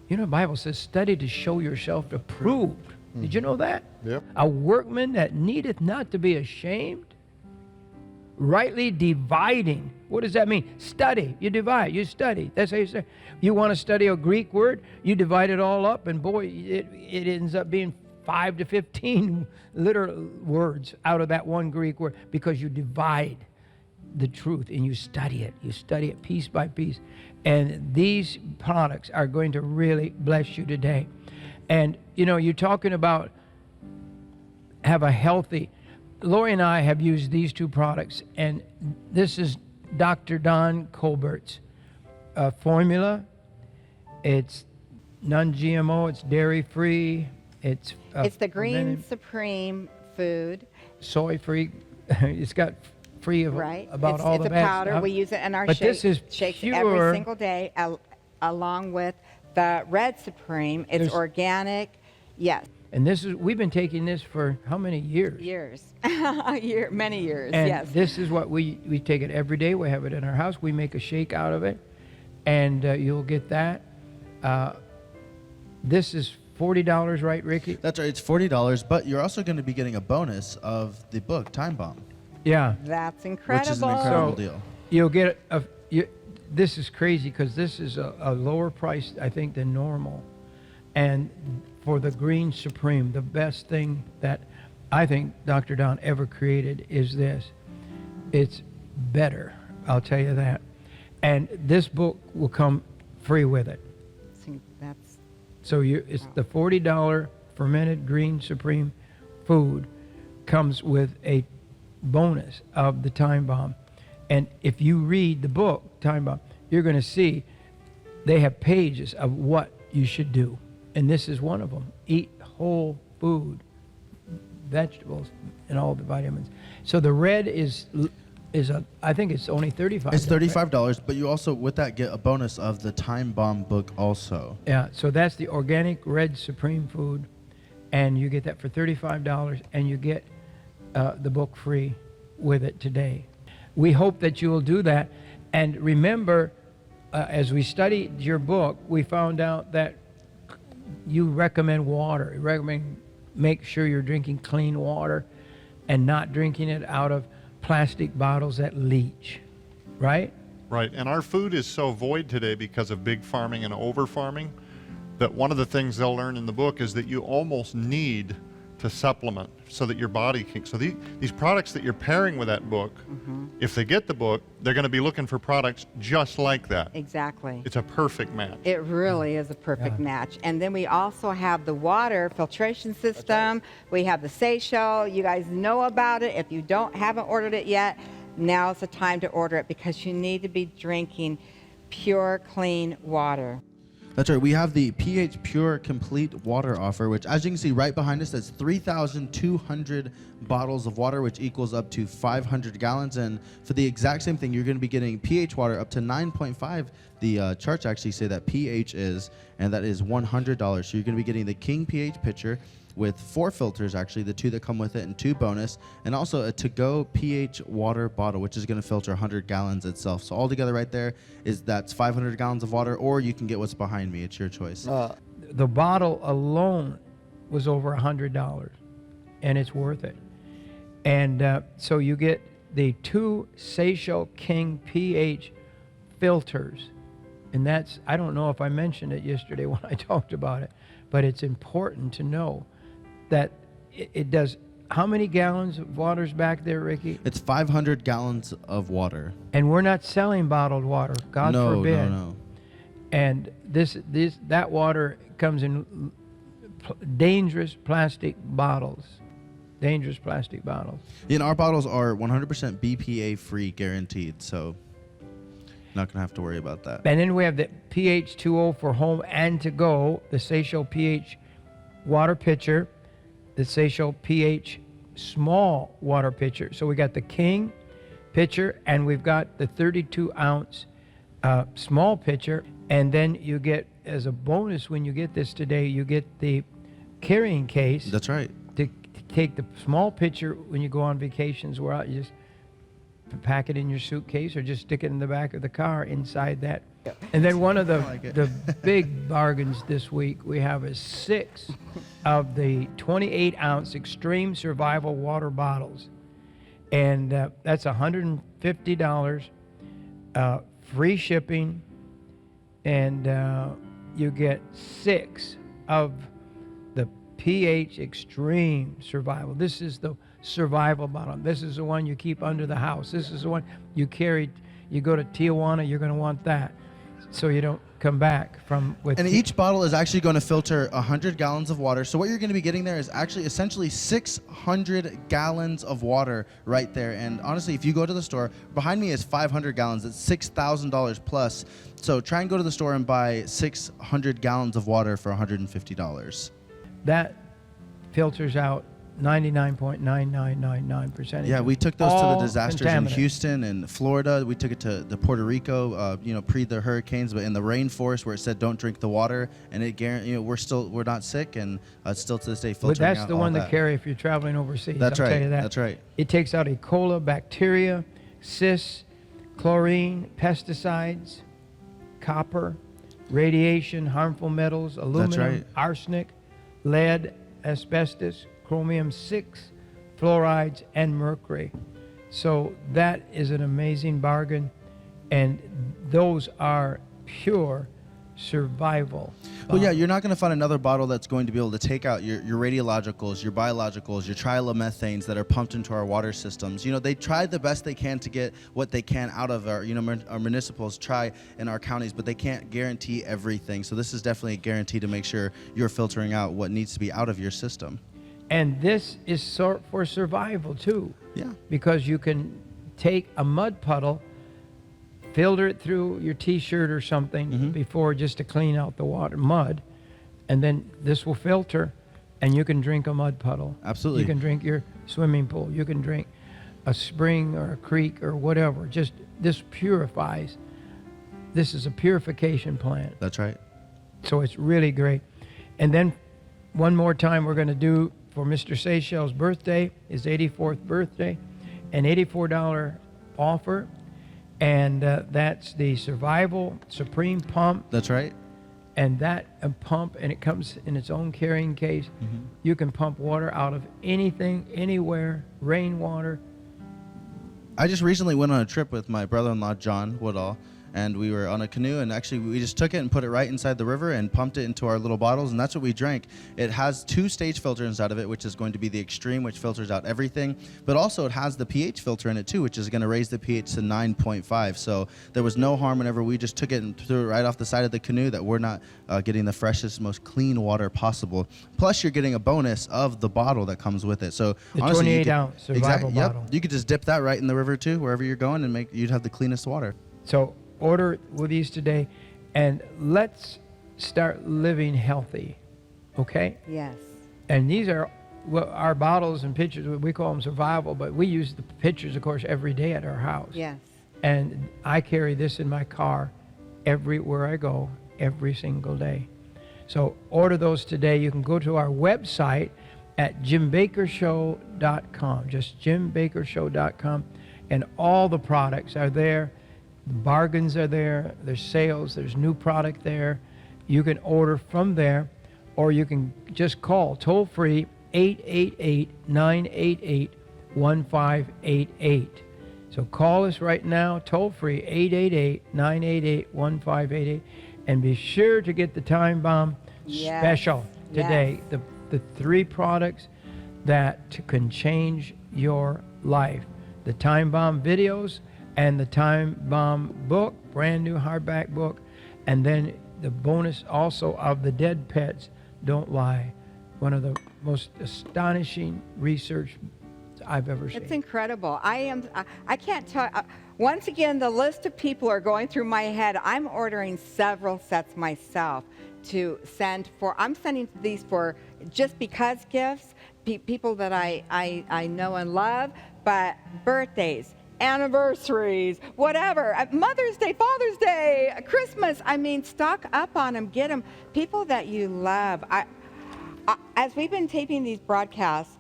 You know, the Bible says, study to show yourself approved. Did you know that? Yep. A workman that needeth not to be ashamed, rightly dividing. What does that mean? Study. You divide. You study. That's how you study. You want to study a Greek word, you divide it all up, and boy, it ends up being 5 to 15 literal words out of that one Greek word, because you divide the truth and you study it. You study it piece by piece. And these products are going to really bless you today. And, you know, you're talking about have a healthy... Lori and I have used these 2 products, and this is Dr. Don Colbert's formula. It's non-GMO, it's dairy-free, it's the Green Supreme food. soy-free. It's got free of Right. about all the It's a bad powder. stuff. We use it in our But shake, this is shakes pure, every single day, along with the Red Supreme. It's There's- organic. Yes. and we've been taking this for how many years? Years. Many years, And yes. this is what we take it every day. We have it in our house. We make a shake out of it, and you'll get that. This is $40, right, Ricky? That's right. It's $40, but you're also going to be getting a bonus of the book Time Bomb, Yeah. That's incredible. which is an incredible So- deal. You'll get this is crazy because this is a lower price, I think, than normal. And for the Green Supreme, the best thing that I think Dr. Don ever created is this. It's better, I'll tell you that. And this book will come free with it. That's So it's the $40 fermented Green Supreme food comes with a bonus of the Time Bomb. And if you read the book, Time Bomb, you're going to see they have pages of what you should do. And this is one of them. Eat whole food, vegetables, and all the vitamins. So the red I think it's only $35. It's $35, but you also, with that, get a bonus of the Time Bomb book also. Yeah, so that's the organic red supreme food, and you get that for $35, and you get the book free with it today. We hope that you will do that. And remember, as we studied your book, we found out that you recommend water. You recommend make sure you're drinking clean water and not drinking it out of plastic bottles that leach, right? Right, and our food is so void today because of big farming and over farming that one of the things they'll learn in the book is that you almost need to supplement so that your body can. So these products that you're pairing with that book, if they get the book, they're going to be looking for products just like that. Exactly. It's a perfect match. It really is a perfect match. And then we also have the water filtration system. We have the Seychelles. You guys know about it. If you haven't ordered it yet, now's the time to order it because you need to be drinking pure, clean water. That's right. We have the pH Pure Complete Water offer, which, as you can see right behind us, that's 3,200 bottles of water, which equals up to 500 gallons. And for the exact same thing, you're going to be getting pH water up to 9.5. The charts actually say that pH is, and that is $100. So you're going to be getting the King pH pitcher with 4 filters, actually, the 2 that come with it and 2 bonus, and also a to-go pH water bottle, which is going to filter 100 gallons itself. So altogether right there that's 500 gallons of water, or you can get what's behind me. It's your choice. The bottle alone was over $100, and it's worth it. And so you get the 2 Seychelles King pH filters, and that's, I don't know if I mentioned it yesterday when I talked about it, but it's important to know that it does. How many gallons of water's back there, Ricky? It's 500 gallons of water. And we're not selling bottled water, God forbid. No. And that water comes in dangerous plastic bottles. Dangerous plastic bottles. And our bottles are 100% BPA free, guaranteed. So not gonna have to worry about that. And then we have the pH 2.0 for home and to go, the Seychelles pH water pitcher, the Seychelles pH small water pitcher. So we got the King pitcher, and we've got the 32-ounce small pitcher. And then you get, as a bonus, when you get this today, you get the carrying case. That's right. To take the small pitcher when you go on vacations, where out, you just pack it in your suitcase or just stick it in the back of the car inside that. And then one of the big bargains this week we have is 6 of the 28-ounce Extreme Survival water bottles. And that's $150, free shipping, and you get 6 of the pH Extreme Survival. This is the survival bottle. This is the one you keep under the house. This is the one you carry. You go to Tijuana, you're going to want that, so you don't come back from with. And each bottle is actually going to filter 100 gallons of water. So what you're going to be getting there is actually essentially 600 gallons of water right there. And honestly, if you go to the store, behind me is 500 gallons. It's $6,000 plus. So try and go to the store and buy 600 gallons of water for $150. That filters out 99.9999%. Yeah, we took those to the disasters in contaminants. Houston and Florida. We took it to Puerto Rico, pre the hurricanes, but in the rainforest where it said don't drink the water, and it we're not sick, and it's still to this day filtering But that's out the all one to that. carry if you're traveling overseas. That's I'll right. Tell you that. That's right. It takes out E. coli, bacteria, cysts, chlorine, pesticides, copper, radiation, harmful metals, aluminum, right. arsenic, lead, asbestos, chromium-6, fluorides, and mercury. So that is an amazing bargain, and those are pure survival. Well, yeah, you're not going to find another bottle that's going to be able to take out your radiologicals, your biologicals, your trilomethanes that are pumped into our water systems. They try the best they can to get what they can out of our municipals try in our counties, but they can't guarantee everything. So this is definitely a guarantee to make sure you're filtering out what needs to be out of your system. And this is for survival too. Yeah. Because you can take a mud puddle, filter it through your t-shirt or something before, just to clean out the mud, and then this will filter, and you can drink a mud puddle. Absolutely. You can drink your swimming pool. You can drink a spring or a creek or whatever. Just this purifies. This is a purification plant. That's right. So it's really great. And then one more time we're going to do for Mr. Seychelles' birthday, his 84th birthday, an $84 offer. And that's the Survival Supreme Pump. That's right. And that pump, and it comes in its own carrying case. You can pump water out of anything, anywhere, rainwater. I just recently went on a trip with my brother-in-law, John Woodall, and we were on a canoe, and actually we just took it and put it right inside the river and pumped it into our little bottles, and that's what we drank. It has 2 stage filters inside of it, which is going to be the extreme, which filters out everything, but also it has the pH filter in it too, which is going to raise the pH to 9.5. So there was no harm whenever we just took it and threw it right off the side of the canoe, that we're not getting the freshest, most clean water possible. Plus, you're getting a bonus of the bottle that comes with it. So The honestly, 28-ounce survival bottle. Yep, you could just dip that right in the river too, wherever you're going, and you'd have the cleanest water. So order with these today, and let's start living healthy, okay? Yes. And these are our bottles and pitchers. We call them survival, but we use the pitchers, of course, every day at our house. Yes. And I carry this in my car everywhere I go, every single day. So order those today. You can go to our website at jimbakkershow.com, just jimbakkershow.com, and all the products are there. The bargains are there. There's sales. There's new product there. You can order from there, or you can just call toll-free 888-988-1588. So call us right now, toll-free 888-988-1588, and be sure to get the Time Bomb special today. Yes. The 3 products that can change your life. The Time Bomb videos and the Time Bomb book, brand new hardback book, and then the bonus also of the Dead Pets Don't Lie. One of the most astonishing research I've ever seen. It's incredible. I can't tell. Once again, the list of people are going through my head. I'm ordering several sets myself to send for. I'm sending these for just because gifts, people that I know and love, but birthdays, anniversaries, whatever, Mother's Day, Father's Day, Christmas. I mean, stock up on them, get them. People that you love. As we've been taping these broadcasts,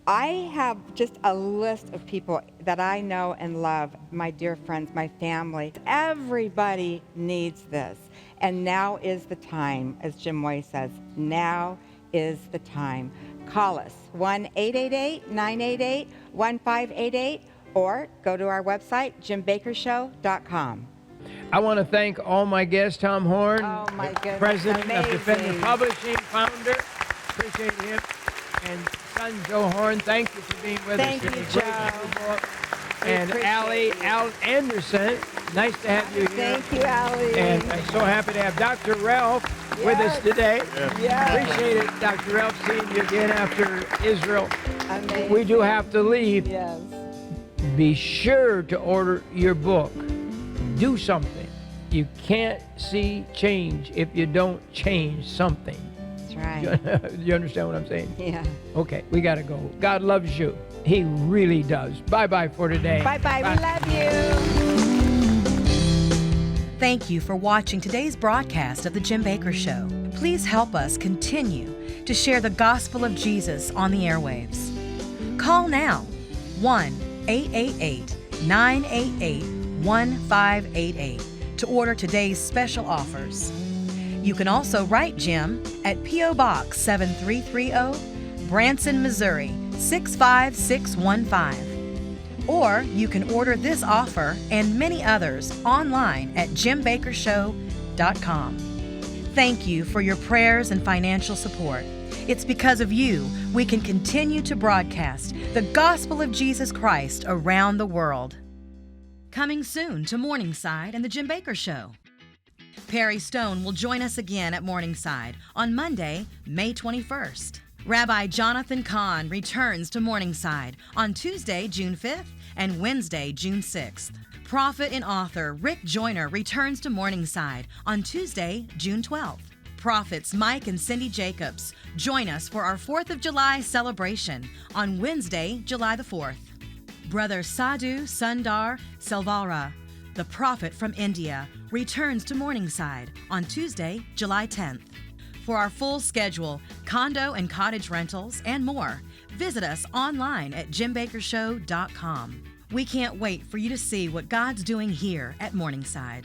I have just a list of people that I know and love, my dear friends, my family. Everybody needs this. And now is the time, as Jim Moy says, now is the time. Call us, 1-888-988-1588, or go to our website, jimbakkershow.com. I want to thank all my guests, Tom Horn, president of Defender Publishing, founder. Appreciate him. And son Joe Horn, thank you for being with us. Thank you, Joe. And Allie Anderson, nice to have you here. Thank you, Allie. And I'm so happy to have Dr. Ralph with us today. Yes. Appreciate it, Dr. Ralph, seeing you again after Israel. Amazing. We do have to leave. Yes. Be sure to order your book. Do something. You can't see change if you don't change something. That's right. You understand what I'm saying? Yeah. Okay, we got to go. God loves you. He really does. Bye-bye for today. Bye-bye. We love you. Thank you for watching today's broadcast of The Jim Bakker Show. Please help us continue to share the gospel of Jesus on the airwaves. Call now, 1-888-988-1588 to order today's special offers. You can also write Jim at P.O. Box 7330, Branson, Missouri 65615. Or you can order this offer and many others online at jimbakkershow.com. Thank you for your prayers and financial support. It's because of you we can continue to broadcast the gospel of Jesus Christ around the world. Coming soon to Morningside and the Jim Bakker Show. Perry Stone will join us again at Morningside on Monday, May 21st. Rabbi Jonathan Kahn returns to Morningside on Tuesday, June 5th and Wednesday, June 6th. Prophet and author Rick Joyner returns to Morningside on Tuesday, June 12th. Prophets Mike and Cindy Jacobs join us for our 4th of July celebration on Wednesday, July the 4th. Brother Sadhu Sundar Selvalra, the prophet from India, returns to Morningside on Tuesday, July 10th. For our full schedule, condo and cottage rentals, and more, visit us online at jimbakkershow.com. We can't wait for you to see what God's doing here at Morningside.